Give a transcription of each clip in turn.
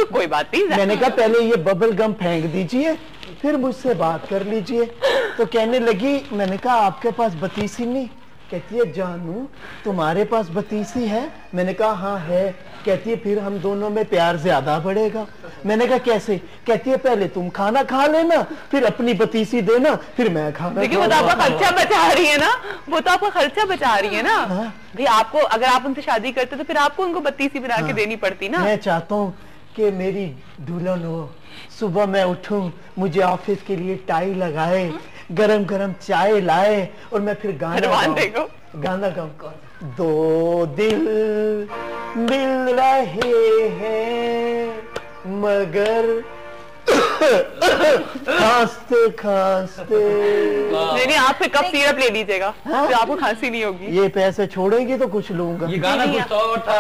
तो कोई बात नहीं। मैंने कहा पहले ये बबल गम फेंक दीजिए फिर मुझसे बात कर लीजिए। तो कहने लगी, मैंने कहा आपके पास बतीसी नहीं? कहती है जानू तुम्हारे पास बतीसी है? मैंने कहा हाँ है। कहती है फिर हम दोनों में प्यार ज्यादा बढ़ेगा। मैंने कहा कैसे? कहती है पहले तुम खाना खा लेना फिर अपनी बतीसी देना फिर मैं खाना। देखिए वो तो आपका खर्चा बचा रही है ना, वो तो आपका खर्चा बचा रही है ना। भाई आपको अगर आप उनसे शादी करते तो फिर आपको उनको बत्तीसी बना के देनी पड़ती ना। मैं चाहता हूँ कि मेरी दुल्हन हो, सुबह मैं उठूं, मुझे ऑफिस के लिए टाई लगाए, गरम गरम चाय लाए और मैं फिर गाना गाऊं। दो दिल मिल रहे हैं मगर खांसते खांसते। नहीं आप फिर कब सिरप ले लीजिएगा तो आपको खांसी नहीं होगी। ये पैसे छोड़ेंगे तो कुछ लूंगा। ये गाना कुछ और था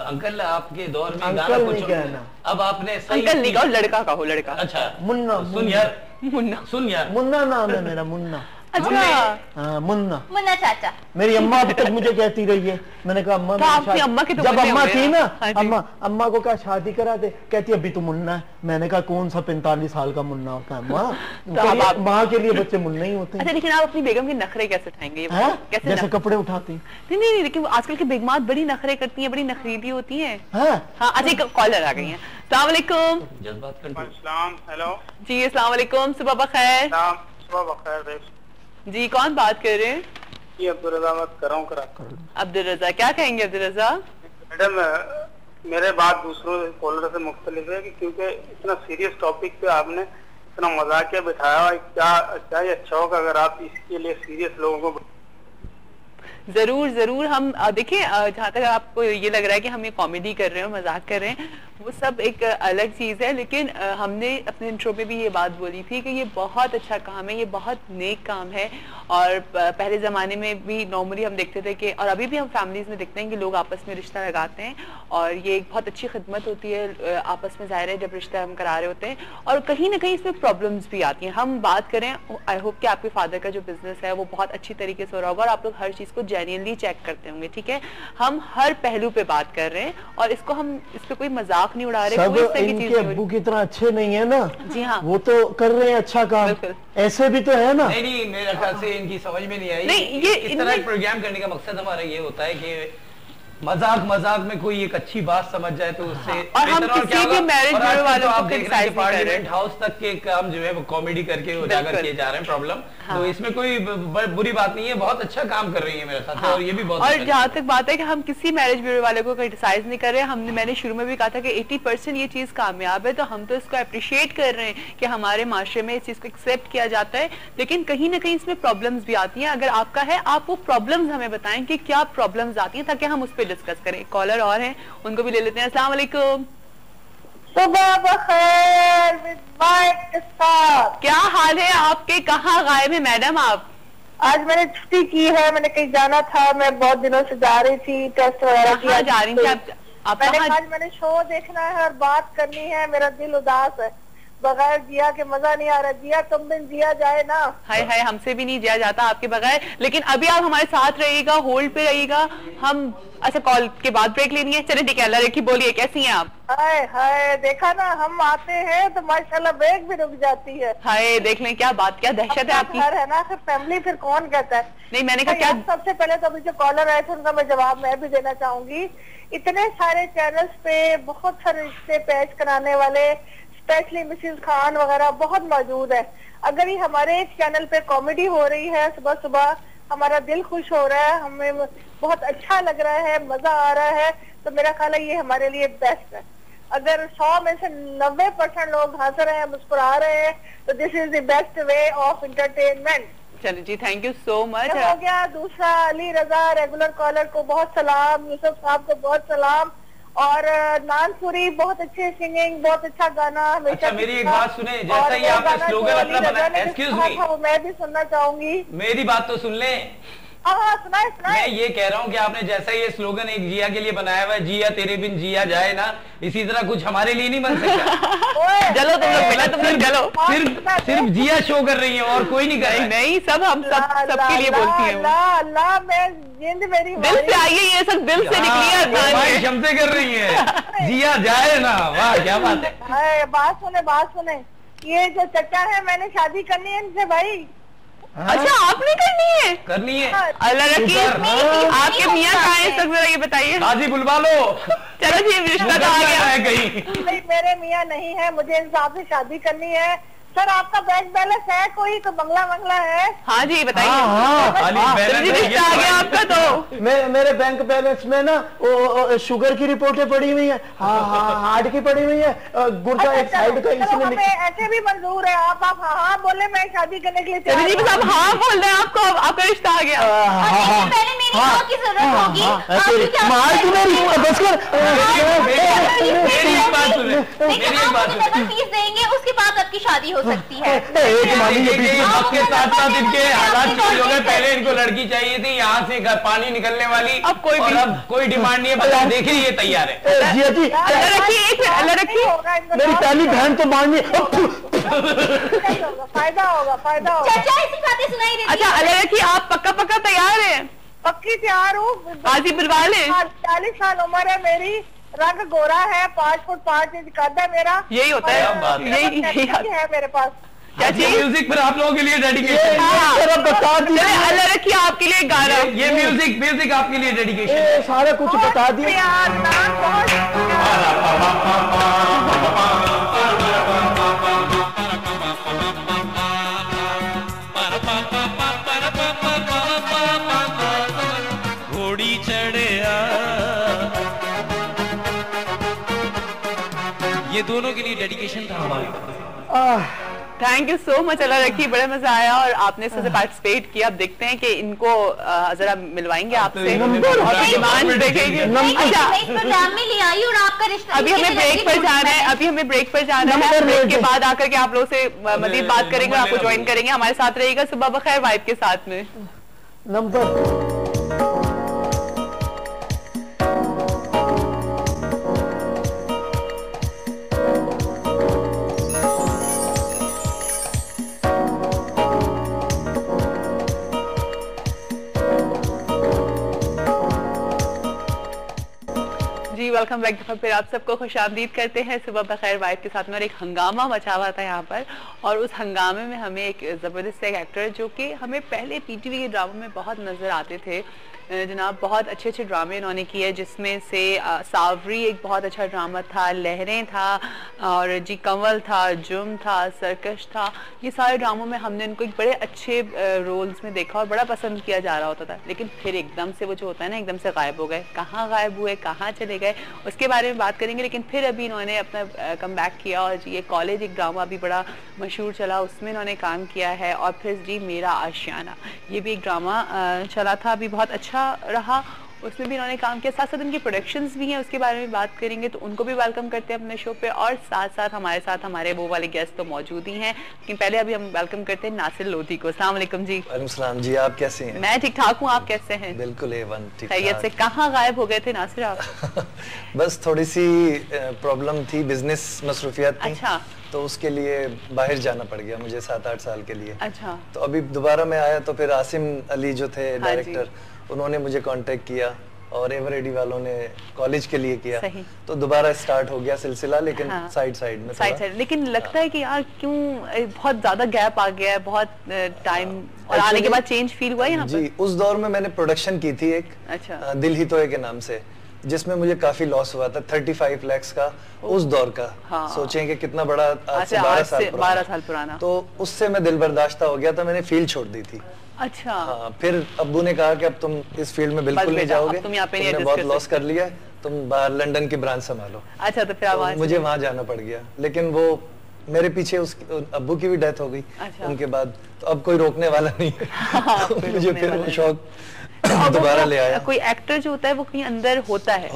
अंकल आपके दौर में। अंकल नहीं कहना, अब आपने अंकल नहीं कहो, लड़का कहो, लड़का। अच्छा मुन्ना। सुन यार, सुन यार, मुन्ना नाम है मेरा, मुन्ना। अच्छा हाँ मुन्ना। मुन्ना चाचा। मेरी अम्मा अभी तक मुझे कहती रही है। मैंने कहा अम्मा, अम्मा की तो जब अम्मा थी ना, अम्मा को कहा शादी करा दे, कहती अभी तो मुन्ना है। मैंने कहा कौन सा 45 साल का मुन्ना होता है माँ? माँ के लिए बच्चे मुन्ना ही होते हैं। अच्छा लेकिन आप अपनी बेगम के नखरे कैसे उठाएंगे? कैसे? जैसे कपड़े उठाती? नहीं लेकिन आजकल की बेगमात बड़ी नखरे करती है, बड़ी नखरीली होती है। हाँ अच्छा एक कॉलर आ गई है। अस्सलाम वालेकुम। हेलो जी अस्सलाम वालेकुम, सुबह बखैर। सुबह बखैर जी, कौन बात कर रहे हैं? जी अब्दुल रजा बात कर रहा हूँ। अब्दुल रजा, क्या कहेंगे अब्दुल रजा? मैडम मेरे बात दूसरों कॉलर से मुख्तलिफ है कि क्योंकि इतना सीरियस टॉपिक पे आपने इतना मजाकिया बिठाया, क्या ये अच्छा होगा अगर आप इसके लिए सीरियस लोगों को। जरूर हम देखिए, जहाँ तक आपको ये लग रहा है कि हम ये कॉमेडी कर रहे हैं, मजाक कर रहे हैं, वो सब एक अलग चीज़ है। लेकिन हमने अपने इंट्रो में भी ये बात बोली थी कि ये बहुत अच्छा काम है, ये बहुत नेक काम है। और पहले ज़माने में भी नॉर्मली हम देखते थे कि, और अभी भी हम फैमिलीज़ में देखते हैं कि लोग आपस में रिश्ता लगाते हैं और ये एक बहुत अच्छी खिदमत होती है आपस में, ज़ाहिर है जब रिश्ता हम करा रहे होते हैं। और कहीं ना कहीं इसमें प्रॉब्लम्स भी आती हैं। हम बात करें, आई होप कि आपके फादर का जो बिजनेस है वो बहुत अच्छी तरीके से हो रहा होगा और आप लोग हर चीज़ को जेन्युइनली चेक करते होंगे, ठीक है? हम हर पहलू पे बात कर रहे हैं और इसको हम इस पे कोई मजाक नहीं उड़ा रहे। सब इनके अब्बू की तरह अच्छे नहीं है ना। जी हाँ, वो तो कर रहे हैं अच्छा काम, ऐसे भी तो है ना। नहीं मेरे ख्याल से इनकी समझ में नहीं आई। नहीं ये इस तरह प्रोग्राम करने का मकसद हमारा ये होता है कि मजाक में कोई एक अच्छी बात समझ जाए तो उससे। और हम किसी भी मैरिज ब्यूरो वालों को क्रिटिसाइज नहीं कर रहे हैं। हाउस तक के काम जो है वो कॉमेडी करके उजागर किए जा रहे हैं प्रॉब्लम। तो इसमें कोई बुरी बात नहीं है, बहुत अच्छा काम कर रही है मेरे साथ। और ये भी बहुत। और जहाँ तक बात है कि हम किसी मैरिज ब्यूरो वाले को क्रिटिसाइज नहीं कर रहे हैं। मैंने शुरू में भी कहा था कि 80% ये चीज कामयाब है, तो हम तो इसको अप्रिशिएट कर रहे हैं कि हमारे माशरे में इस चीज को एक्सेप्ट किया जाता है। लेकिन कहीं ना कहीं इसमें प्रॉब्लम्स भी आती हैं। अगर आपका है, आप वो प्रॉब्लम्स हमें बताएं कि क्या प्रॉब्लम्स आती हैं, ताकि हम उस पर डिस्कस करें। कॉलर और हैं, उनको भी ले लेते हैं। अस्सलाम वालेकुम। सुबह बखैर विद माइक के साथ। क्या हाल है आपके? कहाँ गायब है मैडम आप? आज मैंने छुट्टी की है, मैंने कहीं जाना था, मैं बहुत दिनों से जा रही थी, टेस्ट वगैरह किया जा रही थी आप? मैंने शो देखना है और बात करनी है। मेरा दिल उदास है, बगैर जिया के मजा नहीं आ रहा। जिया तुम दिन जिया जाए ना। हाय हाय, हमसे भी नहीं जिया जाता आपके बगैर। लेकिन अभी आप हमारे साथ रहिएगा, होल्ड पे रहिएगा। हम अच्छा कॉल के बाद ब्रेक लेनी है। चलिए ठीक है, अल्लाह रखी। बोलिए कैसी हैं आप? हाय हाय, देखा ना हम आते हैं तो माशाल्लाह ब्रेक भी रुक जाती है। हाय देख लें, क्या बात, क्या दहशत है आपकी। घर है ना, फिर फैमिली फिर कौन कहता है। नहीं मैंने कहा क्या, सबसे पहले तो अभी जो कॉलर आए थे उनका मैं जवाब मैं भी देना चाहूंगी। इतने सारे चैनल्स पे बहुत सारे रिश्ते पेश कराने वाले, स्पेशली मिसेस खान वगैरह बहुत मौजूद है। अगर ये हमारे चैनल पे कॉमेडी हो रही है सुबह सुबह, हमारा दिल खुश हो रहा है, हमें बहुत अच्छा लग रहा है, मजा आ रहा है, तो मेरा ख्याल है ये हमारे लिए बेस्ट है। अगर 100 में से 90% लोग हंस रहे हैं, मुस्कुरा रहे हैं, तो this is the best way of entertainment. चलो जी, थैंक यू सो मच। हो गया। दूसरा, अली रजा रेगुलर कॉलर को बहुत सलाम, यूसुफ साहब को बहुत सलाम, और नानपुरी बहुत अच्छे सिंगिंग, बहुत अच्छा गाना। अच्छा मेरी एक बात सुने, जैसा ही आपका स्लोगन अपना बना, एक्सक्यूज मी, मैं भी सुनना चाहूंगी। मेरी बात तो सुन ले। हाँ सुनाए सुनाए। मैं ये कह रहा हूँ कि आपने जैसा ये स्लोगन एक जिया के लिए बनाया हुआ है, जिया तेरे बिन जिया जाए ना, इसी तरह कुछ हमारे लिए नहीं बन सकता। चलो तुम लोग मिला, तुम लोग चलो। सिर्फ जिया शो कर रही है और कोई नहीं कर रही। नहीं, सब हम सबके लिए बोलती है। अल्लाह मैं जिंद मेरी दिल से आई है, ये सब दिल से निकली है, क्षमते कर रही है। जिया जाए ना, वाह क्या बात है। बात सुने, ये जो चचा है मैंने शादी करनी है इनसे भाई। अच्छा आपने करनी है? अल्लाह रखी। आपके मियाँ कहाँ है इस वक्त, ये बताइए। हाजी बुलवा लो। चलो जी, रिश्ता तो आ गया है कहीं। मेरे मियाँ नहीं है, मुझे इंसाफ से शादी करनी है। सर आपका बैंक बैलेंस है कोई तो बंगला है? हाँ जी बताइए। रिश्ता आ गया आपका तो। मेरे बैंक बैलेंस में ना वो शुगर की रिपोर्टें पड़ी हुई है, हार्ट की पड़ी हुई है, गुर्दा एक साइड का, इसमें ऐसे भी मंजूर है। आप हाँ बोले, मैं शादी करने के लिए तैयार। जी बस आप हाँ बोल रहे हैं, आपको आपका रिश्ता आ गया। पहले मेरी माँ की जरूरत होगी। मेरी एक बात सुने, फीस देंगे उसके बाद आपकी शादी हो सकती है। आपके साथ साथ इनके हालात चेंज हो गए। पहले इनको लड़की चाहिए थी यहाँ से पानी निकलने वाली, अब कोई भी अब कोई डिमांड नहीं है। बता देखिए ये तैयार है। जिया जी अल्लाह रखिए। मेरी पहली बहन तो मांगी। फायदा होगा। चाचा ऐसी बातें सुनाई देती। अच्छा अल्लाह रखिए, आप पक्का तैयार है? पक्की तैयार हूँ। हाजी बुलवा ले। 40 साल उम्र है मेरी, रंग गोरा है, 5 फुट 5 इंच कद है मेरा। यही होता है, यही है मेरे पास। म्यूजिक पर आप लोगों के लिए डेडिकेशन। बता दिया अल्लाह रखिए आपके लिए गाना। ये म्यूजिक आपके लिए डेडिकेशन। सारा कुछ बता दिया। घोड़ी चढ़े ये दोनों के लिए डेडिकेशन था हमारे। थैंक यू सो मच, अल्लाह रखिए, बड़ा मजा आया और आपने इससे पार्टिसिपेट किया। अब देखते हैं कि इनको जरा मिलवाएंगे आपसे और डिमांड देखेंगे। अच्छा इस प्रोग्राम में ले आई और आपका रिश्ता। अभी हमें ब्रेक पर जाना है, ब्रेक के बाद आकर के आप लोग से मजीद बात करेंगे, आपको ज्वाइन करेंगे। हमारे साथ रहिएगा सुबह बखैर वाइब के साथ में। नंबर जी वेलकम बैक। दफा फिर आप सबको खुशामदीद करते हैं सुबह बखैर वाइब के साथ में। और एक हंगामा मचा हुआ था यहाँ पर, और उस हंगामे में हमें एक ज़बरदस्त एक एक्टर जो कि हमें पहले पीटीवी के ड्रामों में बहुत नज़र आते थे जनाब, बहुत अच्छे अच्छे ड्रामे इन्होंने किए, जिसमें से सावरी एक बहुत अच्छा ड्रामा था, लहरें था, और जी कंवल था, जुम था, सरकश था। ये सारे ड्रामों में हमने इनको एक बड़े अच्छे रोल्स में देखा और बड़ा पसंद किया जा रहा होता था। लेकिन फिर एकदम से वो जो होता है ना, एकदम से गायब हो गए। कहाँ गायब हुए, कहाँ चले गए, उसके बारे में बात करेंगे। लेकिन फिर अभी इन्होंने अपना कम बैक किया और जी ये कॉलेज एक ड्रामा भी बड़ा मशहूर चला, उसमें इन्होंने काम किया है। और फिर जी मेरा आशियाना, ये भी एक ड्रामा चला था, अभी बहुत अच्छा रहा, उसमें भी इन्होंने काम किया। साथ साथ उनकी प्रोडक्शंस भी हैं, उसके बारे में बात करेंगे। तो उनको भी वेलकम करते हैं अपने शो पे। और साथ साथ हमारे वो वाले गेस्ट तो मौजूद ही हैं, लेकिन पहले अभी हम वेलकम करते हैं नासिर लोधी को। अस्सलाम वालेकुम जी। वालेकुम सलाम जी, आप कैसे हैं? मैं ठीक ठाक हूँ, आप कैसे हैं? बिल्कुल A1 ठीक खैरियत से। कहाँ गायब हो गए थे नासिर आप? बस थोड़ी सी प्रॉब्लम थी, बिजनेस मसरूफियत थी। अच्छा। तो उसके लिए बाहर जाना पड़ गया मुझे 7-8 साल के लिए। अच्छा। तो अभी दोबारा मैं आया तो फिर आसिम अली जो थे डायरेक्टर, उन्होंने मुझे कांटेक्ट किया और एवरेडी वालों ने कॉलेज के लिए किया। सही। तो दोबारा स्टार्ट हो गया सिलसिला, लेकिन हाँ। साइड में साइड। लेकिन लगता है कि यार क्यों बहुत ज्यादा गैप आ गया है, बहुत टाइम और आने के बाद चेंज फील हुआ यहाँ जी। उस दौर में मैंने प्रोडक्शन की थी एक, अच्छा, दिल ही तोए के नाम से, जिसमें मुझे काफी लॉस हुआ था, 35 लाख का उस दौर का। हाँ। सोचें कि कितना बड़ा, आज से 12 साल पुराना। तो उससे मैं दिल बर्दाश्ता हो गया था, मैंने फील्ड छोड़ दी थी। अच्छा। हाँ, फिर अब्बू ने कहा कि अब तुम इस फील्ड में बिल्कुल नहीं जाओगे, तुमने बहुत लॉस कर लिया, तुम बाहर लंदन की ब्रांच संभालो। अच्छा। तो फिर मुझे वहाँ जाना पड़ गया, लेकिन वो मेरे पीछे उस अब्बू की भी डेथ हो गई। अच्छा। उनके बाद तो अब कोई रोकने वाला नहीं है। हाँ, मुझे फिर वो शौक दोबारा ले आया। कोई एक्टर जो होता है वो कहीं अंदर होता है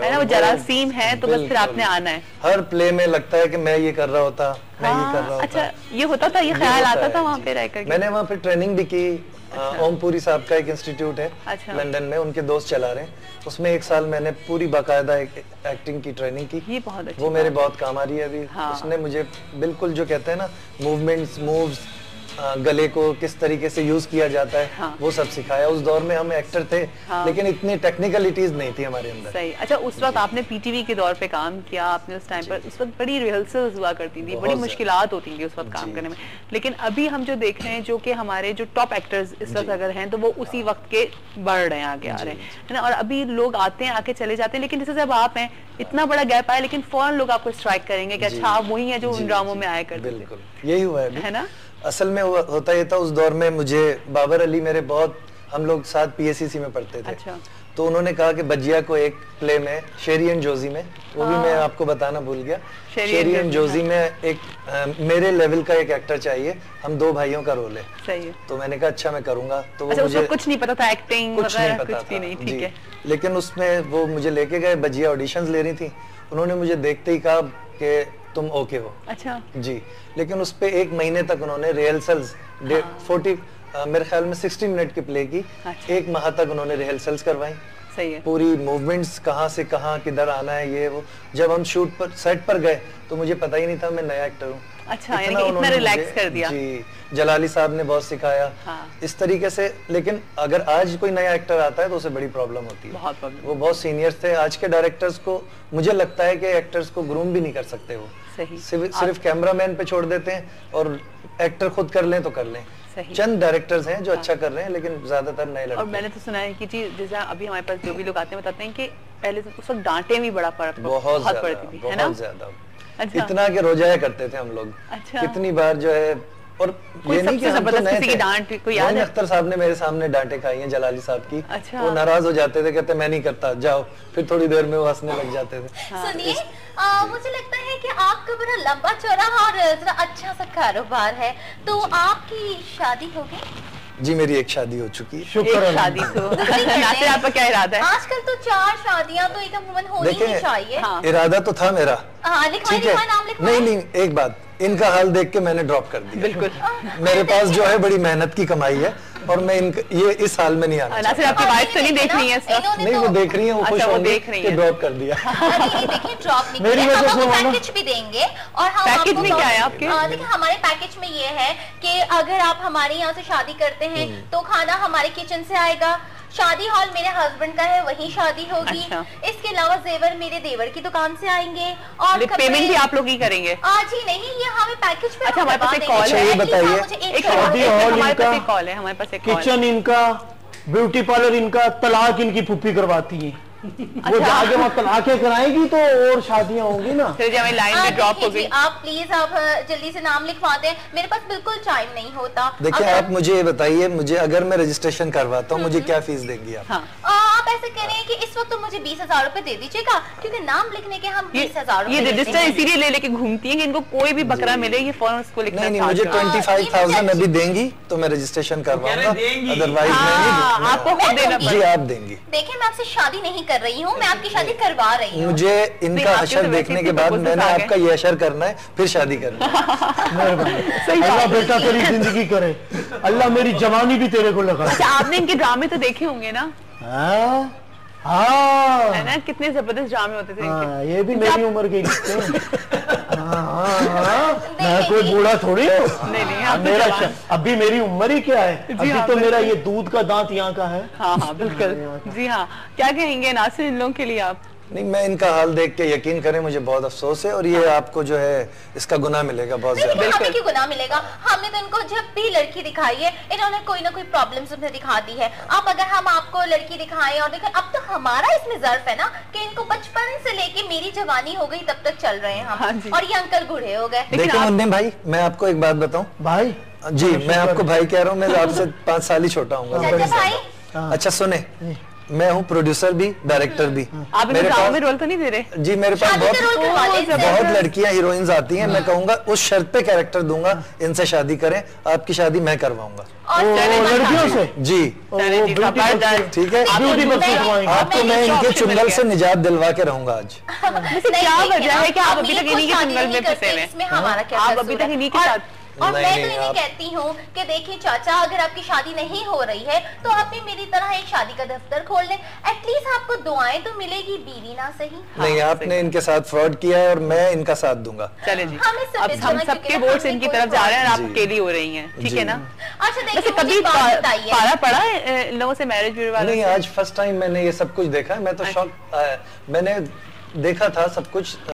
ना, वो जरासीम है, तो बस फिर आपने आना है। हर प्ले में लगता है कि मैं ये कर रहा होता, मैं ये कर रहा होता। अच्छा, ये होता था, ये ख्याल आता था वहाँ पे रहकर? मैंने वहाँ पे ट्रेनिंग भी की, ओमपुरी साहब का एक इंस्टीट्यूट है लंदन में, उनके दोस्त चला रहे हैं। उसमें 1 साल मैंने पूरी बाकायदा एक एक्टिंग की ट्रेनिंग की। ये बहुत अच्छी वो मेरे बहुत काम आ रही है अभी। उसने मुझे बिल्कुल जो कहते हैं ना मूव्स गले को किस तरीके से यूज किया जाता है वो सब सिखाया। उस दौर में हम एक्टर थे लेकिन इतनी टेक्निकलिटीज नहीं थी हमारे अंदर। सही। अच्छा, उस वक्त आपने पीटीवी के दौर पे काम किया, आपने उस टाइम पर, उस वक्त बड़ी रिहर्सल्स हुआ करती थी, बड़ी मुश्किलात होती थी उस वक्त काम करने में। लेकिन अभी हम जो देख रहे हैं, जो कि हमारे जो टॉप एक्टर्स इस वक्त अगर हैं तो वो उसी वक्त के बढ़ रहे हैं, आगे आ रहे हैं, है ना। और अभी लोग आते हैं, आके चले जाते हैं, लेकिन जैसे जब आप हैं, इतना बड़ा गैप आया लेकिन फौरन लोग आपको स्ट्राइक करेंगे कि अच्छा आप वही है जो उन ड्रामों में आया करते थे। बिल्कुल यही हुआ है ना। असल में होता ये था, उस दौर में मुझे बाबर अली मेरे बहुत, हम लोग साथ पीएससीसी में पढ़ते थे। अच्छा। तो उन्होंने कहा कि बजिया को एक प्ले में शेरी एंड जोजी में, वो भी मैं आपको बताना भूल गया, शेरी एंड जोजी में एक मेरे लेवल का एक एक्टर चाहिए, हम 2 भाइयों का रोल है। सही है। तो मैंने कहा अच्छा मैं करूंगा। तो वो अच्छा, मुझे कुछ नहीं पता था, एक्टिंग कुछ नहीं पता था, ठीक है। लेकिन उसमें वो मुझे लेके गए, बजिया ऑडिशंस ले रही थी, उन्होंने मुझे देखते ही कहा कि तुम ओके हो। अच्छा जी। लेकिन उस पे 1 महीने तक उन्होंने रिहर्सल्स 40 मेरे ख्याल में 60 मिनट की प्ले की। 1 माह तक उन्होंने रिहर्सल्स करवाई। सही है। पूरी मूवमेंट्स कहाँ से कहाँ किधर आना है ये वो। जब हम शूट पर सेट पर गए तो मुझे पता ही नहीं था मैं नया एक्टर हूँ। अच्छा, यानी कि इतना रिलैक्स कर दिया। जी, जलाली साहब ने बहुत सिखाया। इस तरीके से। लेकिन अगर आज कोई नया एक्टर आता है तो उसे बड़ी प्रॉब्लम होती है। बहुत प्रॉब्लम। वो बहुत सीनियर्स थे। आज के डायरेक्टर्स को मुझे लगता है कि एक्टर्स को ग्रूम भी नहीं कर सकते वो। सही। सिर्फ कैमरामैन पे छोड़ देते हैं और एक्टर खुद कर लें तो कर लें। चंद डायरेक्टर्स हैं जो अच्छा कर रहे हैं लेकिन ज्यादातर नए लड़के। और मैंने तो सुना है कि जी जैसे अभी हमारे पास जो भी लोग आते हैं बताते हैं कि पहले उस वक्त डांटे भी बड़ा बहुत पड़ती थी, है ना। बहुत ज्यादा। अच्छा। इतना के रोजाया करते थे हम लोग। अच्छा। कितनी बार जो है, और ये नहीं कि हम तो नए थे, डांट कोई याद है? अख्तर साहब ने मेरे सामने डांटे खाई हैं, जलाली साहब की। अच्छा। वो नाराज हो जाते थे, कहते मैं नहीं करता, जाओ। फिर थोड़ी देर में वो हंसने लग जाते थे। सुनिए, मुझे लगता है कि आपका बड़ा लंबा चौड़ा और जरा अच्छा सा कारोबार है, तो आपकी शादी हो गई? जी मेरी एक शादी हो चुकी है। शुक्र। शादी तो नासिर आपका क्या इरादा है? आजकल तो 4 शादियां तो एक अमूमन होनी ही चाहिए। हाँ। इरादा तो था मेरा। ठीक है। नहीं, एक बात, इनका हाल देख के मैंने ड्रॉप कर दिया। बिल्कुल। मेरे पास जो है बड़ी मेहनत की कमाई है और मैं ये इस हाल में नहीं आना। नासिर आपकी वाइफ तो नहीं देख रही है? नहीं, वो देख रही है, वो खुश होंगी कि ड्रॉप कर दिया। देखिए, ड्रॉप नहीं किया, हम आपको पैकेज भी देंगे। और हम पैकेज में क्या है आपके? देखिए, हमारे पैकेज में ये है कि अगर आप हमारे यहाँ से शादी करते हैं तो खाना हमारे किचन से आएगा, शादी हॉल मेरे हस्बैंड का है, वहीं शादी होगी। अच्छा। इसके अलावा जेवर मेरे देवर की दुकान से आएंगे और पेमेंट भी आप लोग ही करेंगे? आज ही नहीं, ये हमें पैकेज पे। अच्छा, हमारे पास एक कॉल है, ये बताइए। हमारे पास एक कॉल है, हमारे पास एक किचन इनका, ब्यूटी पार्लर इनका, तलाक इनकी फुप्पी करवाती है। वो जाके वहाँ तलाकें कराएगी तो और शादियां होंगी ना। लाइन में ड्रॉप हो गई। आप प्लीज आप जल्दी से नाम लिखवा दें, मेरे पास बिल्कुल टाइम नहीं होता। देखिए, आप मुझे ये बताइए, मुझे अगर मैं रजिस्ट्रेशन करवाता हूँ मुझे क्या फीस देंगी आप? आप ऐसे करें कि इस वक्त तो मुझे 20,000 रुपए दे दीजिएगा, क्योंकि नाम लिखने के हम 20,000 ये रजिस्टर इसीलिए ले लेके घूमती है कि इनको कोई भी बकरा मिले ये फौरन उसको लिखना। नहीं, मुझे 25,000 अभी देंगी तो मैं रजिस्ट्रेशन करवाऊंगा, अदरवाइज आपको खुद देना। जी आप देंगी। देखिए, मैं आपसे शादी नहीं कर रही हूँ, मैं आपकी शादी करवा रही हूँ। मुझे इनका अशर देखने के बाद मैंने आपका ये अशर करना है, फिर शादी करना है। अल्लाह बेटा तेरी जिंदगी करे, अल्लाह मेरी जवानी भी तेरे को लगा। अच्छा, आपने इनके ड्रामे तो देखे होंगे ना? हाँ, है ना, कितने जबरदस्त ड्रामे होते थे इनके। ये भी मेरी उम्र के लिखते हैं। मैं कोई बूढ़ा थोड़ी हूँ। नहीं, मेरा अभी मेरी उम्र ही क्या है, अभी तो मेरा ये दूध का दांत यहाँ का है। हाँ, बिल्कुल। जी हाँ, क्या कहेंगे नासिर इन लोगों के लिए आप? नहीं, मैं इनका हाल देख के यकीन करें मुझे बहुत अफसोस है और ये आपको जो है इसका गुनाह मिलेगा बहुत ज्यादा। हमें क्यों गुनाह मिलेगा? हमने तो इनको जब भी लड़की दिखाई है इन्होंने कोई ना कोई प्रॉब्लम उन्हें दिखा दी है। अब अगर हम आपको लड़की दिखाएं और देखें, अब तो हमारा इसमें ज़र्फ है ना कि इनको बचपन से लेके मेरी जवानी हो गई तब तक चल रहे हैं हम, और ये अंकल बूढ़े हो गए। देखिए मुन्ने भाई, मैं आपको एक बात बताऊं। भाई जी, मैं आपको भाई कह रहा हूँ, मैं आपसे 5 साल ही छोटा हूँ। अच्छा सुने, मैं हूँ प्रोड्यूसर भी, डायरेक्टर भी। आप मेरे गाँव में रोल तो नहीं दे रहे? जी, मेरे पास बहुत लड़कियां हीरोइंस आती हैं। मैं कहूंगा उस शर्त पे कैरेक्टर दूंगा, इनसे शादी करें, आपकी शादी मैं करवाऊंगा लड़कियों से। जी ठीक है, आपको मैं इनके चुंगल से निजात दिलवा के रहूंगा आज। क्या वजह है कि आप अभी तक इन्हीं के चुंगल में फंसे हुए हैं? आप अभी तक इन्हीं के साथ और मैं तो इन्हें कहती हूँ कि देखिए चाचा, अगर आपकी शादी नहीं हो रही है तो आप भी मेरी तरह एक शादी का दफ्तर खोल लें, एटलीस्ट आपको दुआएं तो मिलेगी, बीवी ना सही। नहीं, आपने इनके साथ फ्रॉड किया है और मैं इनका साथ दूंगा। चले जी, अब हम सबके वोट्स इनकी तरफ जा रहे हैं और आप अकेली हो रही हैं, ठीक है ना? अच्छा देखिए, कभी पारा पड़ा है लोगों से मैरिज ब्यूरो वालों से? नहीं, आज फर्स्ट टाइम मैंने ये सब कुछ देखा है। मैं तो शॉक, मैंने देखा था सब कुछ।